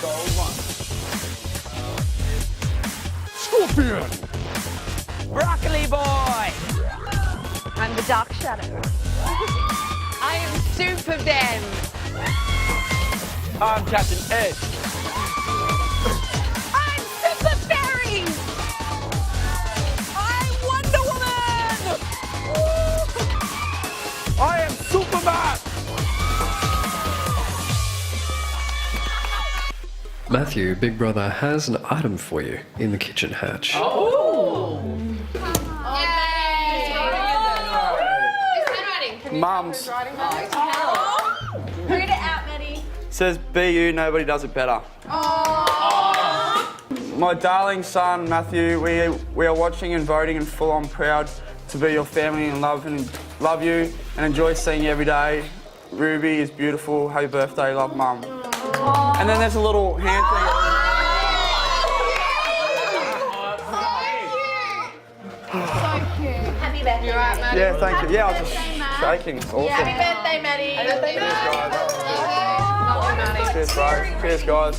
gold one. Scorpion! Broccoli boy! I'm the dark shadow. I am Super Ben. I'm Captain Ed. I'm Super Fairy. I'm Wonder Woman. I am Superman! Matthew, Big Brother has an item for you in the kitchen hatch. Mums. Read it out, Maddie. Says BU, nobody does it better. My darling son, Matthew, we are watching and voting and full on proud to be your family and love you and enjoy seeing you every day. Ruby is beautiful. Happy birthday, love, Mum. And then there's a little hand thing. Happy birthday. You're right, Maddie. Yeah, thank you. Yeah, I was just shaking. It's awesome. Happy birthday, Maddie. Cheers, guys. Cheers, bro. Cheers, guys.